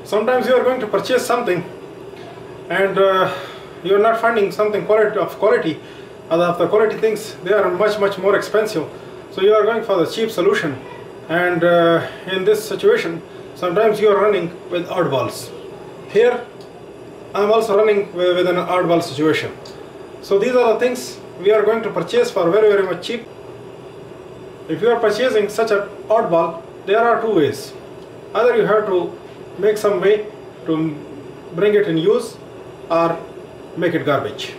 Sometimes you are going to purchase something and you are not finding something quality. Of the quality things, they are much more expensive. So you are going for the cheap solution, and in this situation sometimes you are running with oddballs. Here I am also running with an oddball situation. So these are the things we are going to purchase for very much cheap. If you are purchasing such an oddball, there are two ways. Either you have to make some way to bring it in use, or make it garbage.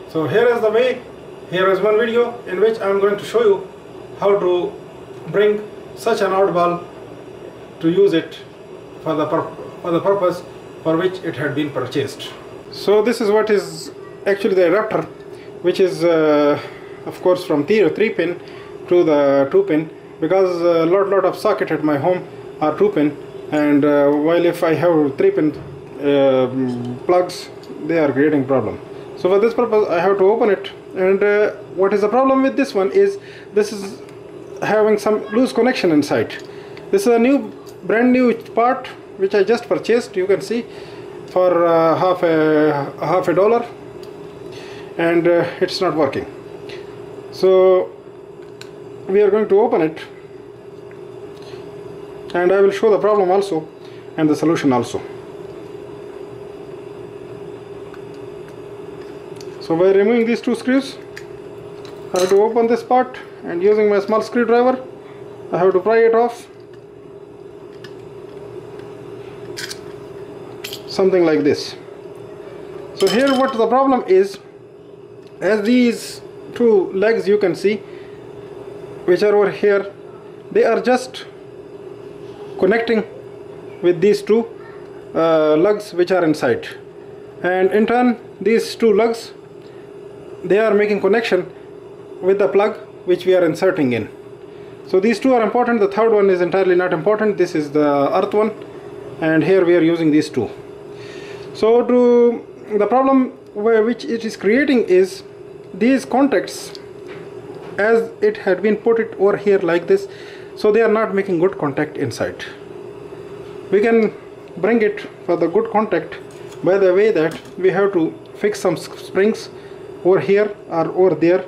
So here is the way. Here is one video in which I am going to show you how to bring such an oddball to use it for the purpose for which it had been purchased. So this is what is actually the adapter, which is of course from 3 pin to the 2 pin, because a lot of socket at my home are 2 pin, and while if I have 3 pin plugs, they are creating problem. So for this purpose I have to open it, and what is the problem with this one is this is having some loose connection inside. This is a brand new part which I just purchased, you can see, for half a dollar, and it's not working. So we are going to open it, and I will show the problem also and the solution also. So by removing these two screws, I have to open this part, and using my small screwdriver I have to pry it off, something like this. So here what the problem is, as these two legs you can see, which are over here, they are just connecting with these two lugs which are inside, and in turn these two lugs, they are making connection with the plug which we are inserting in. So these two are important. The third one is entirely not important. This is the earth one, and here we are using these two. So the problem which it is creating is these contacts, as it had been put it over here like this, so they are not making good contact inside. We can bring it for the good contact by the way that we have to fix some springs over here or over there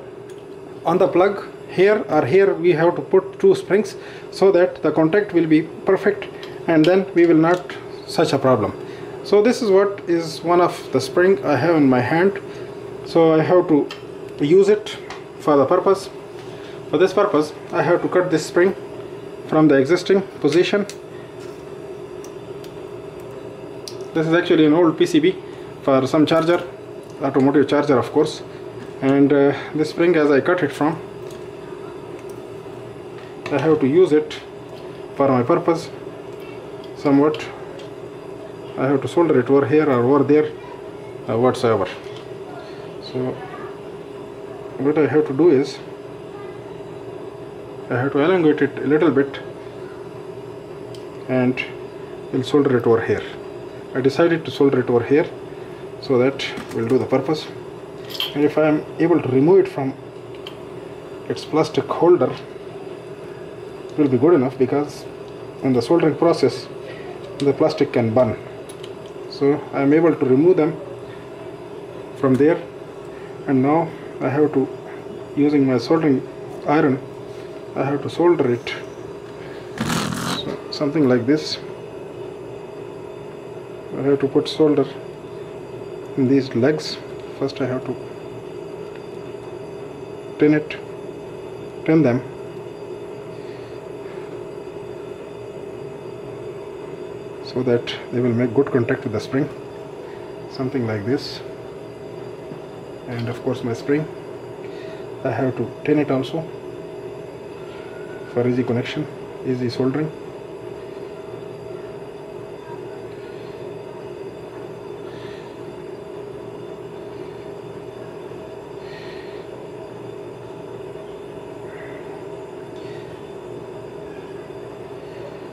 on the plug. Here or here we have to put two springs so that the contact will be perfect, and then we will not such a problem. So this is what is one of the spring I have in my hand. So I have to use it for the purpose. For this purpose I have to cut this spring from the existing position. This is actually an old PCB for some charger, automotive charger of course, and this spring, as I cut it from, I have to use it for my purpose somewhat. I have to solder it over here or over there, whatsoever. So what I have to do is I have to elongate it a little bit and will solder it over here. I decided to solder it over here so that will do the purpose. And if I am able to remove it from its plastic holder, it will be good enough, because in the soldering process the plastic can burn. So I am able to remove them from there, and now I have to, using my soldering iron, I have to solder it, so something like this. I have to put solder in these legs. First I have to tin them, so that they will make good contact with the spring, something like this. And of course my spring, I have to tin it also for easy connection, easy soldering.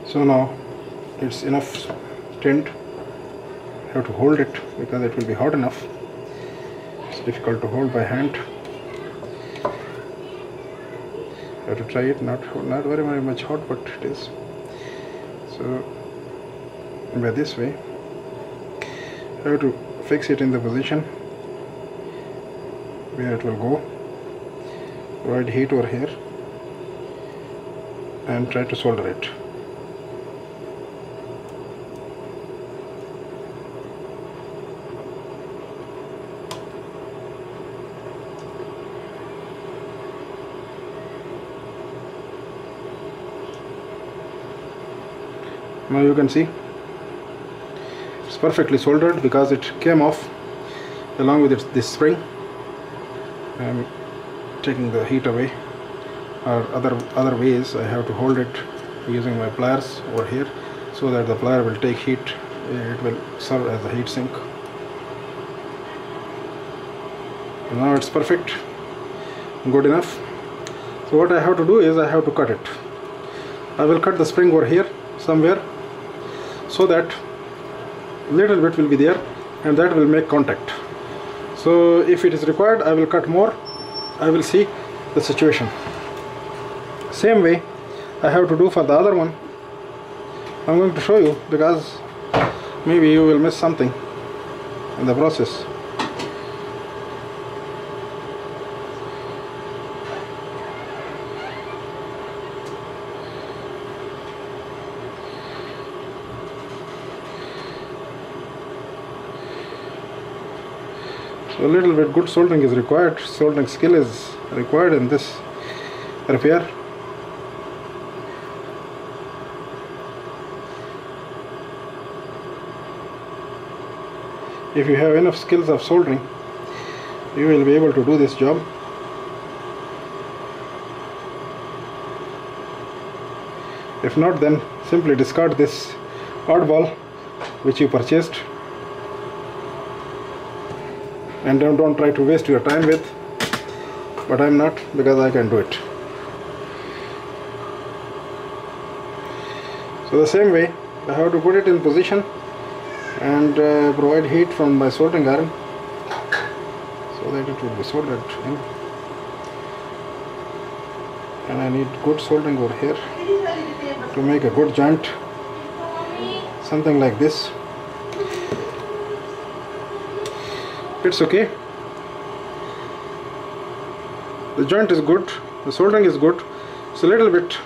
So now it's enough tinned. I have to hold it because it will be hot enough. It's difficult to hold by hand. I have to try it, not very much hot, but it is. So by this way. I have to fix it in the position where it will go, provide heat over here and try to solder it. Now you can see it's perfectly soldered because it came off along with this spring. I am taking the heat away, or other ways I have to hold it using my pliers over here so that the plier will take heat. It will serve as a heat sink. And now it's perfect, good enough. So what I have to do is I have to cut it. I will cut the spring over here somewhere so that little bit will be there and that will make contact. So if it is required, I will cut more. I will see the situation. Same way I have to do for the other one. I'm going to show you because maybe you will miss something in the process. So a little bit good soldering is required. Soldering skill is required in this repair. If you have enough skills of soldering, you will be able to do this job. If not, then simply discard this oddball which you purchased. And don't try to waste your time with, but I'm not, because I can do it. So the same way I have to put it in position and provide heat from my soldering iron so that it will be soldered in. And I need good soldering over here to make a good joint, something like this. It's okay. The joint is good, the soldering is good. It's a little bit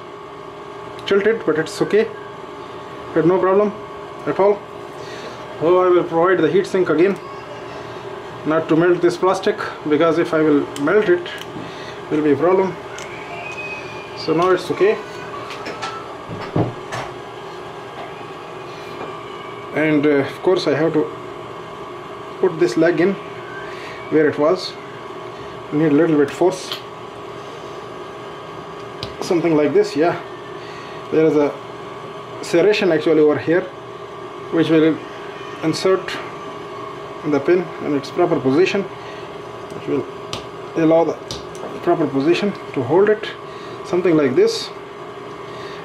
tilted, but it's okay. Had no problem at all. So I will provide the heat sink again, not to melt this plastic, because if I will melt it, will be a problem. So now it's okay. And of course I have to put this leg in where it was. Need a little bit force, something like this. Yeah, there is a serration actually over here which will insert in the pin in its proper position, which will allow the proper position to hold it, something like this.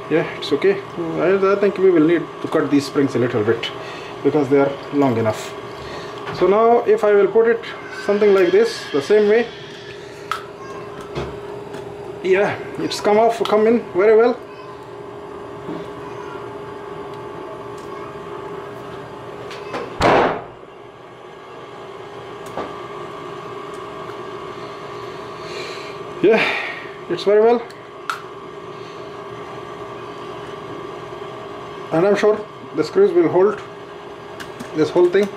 Yeah, it's okay. I think we will need to cut these springs a little bit because they are long enough. So now if I will put it something like this, the same way, yeah, it's come in very well. Yeah, it's very well, and I'm sure the screws will hold this whole thing.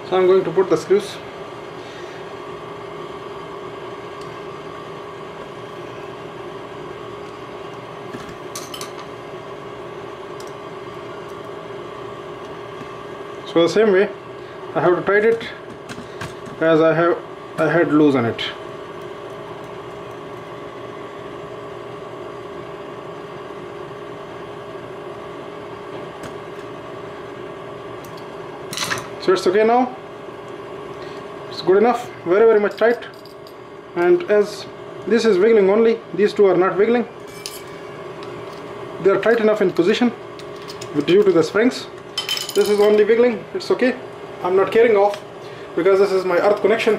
So I'm going to put the screws. So the same way I have to tighten it as I had loose on it. So it's okay now. It's good enough, very much tight. And as this is wiggling only, these two are not wiggling. They are tight enough in position due to the springs. This is only wiggling, it's okay. I'm not carrying off because this is my earth connection.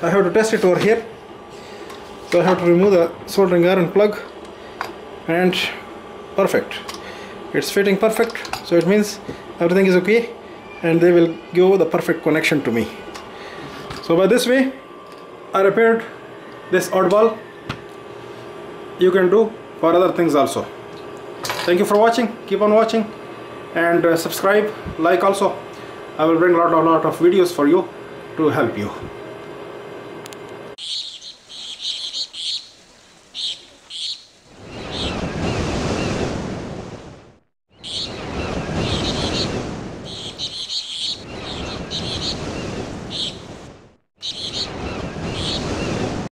I have to test it over here. So I have to remove the soldering iron plug, and perfect. it's fitting perfect, so it means everything is okay, and they will give the perfect connection to me. So by this way I repaired this oddball. You can do for other things also. Thank you for watching. Keep on watching, and subscribe, like also. I will bring a lot of videos for you to help you.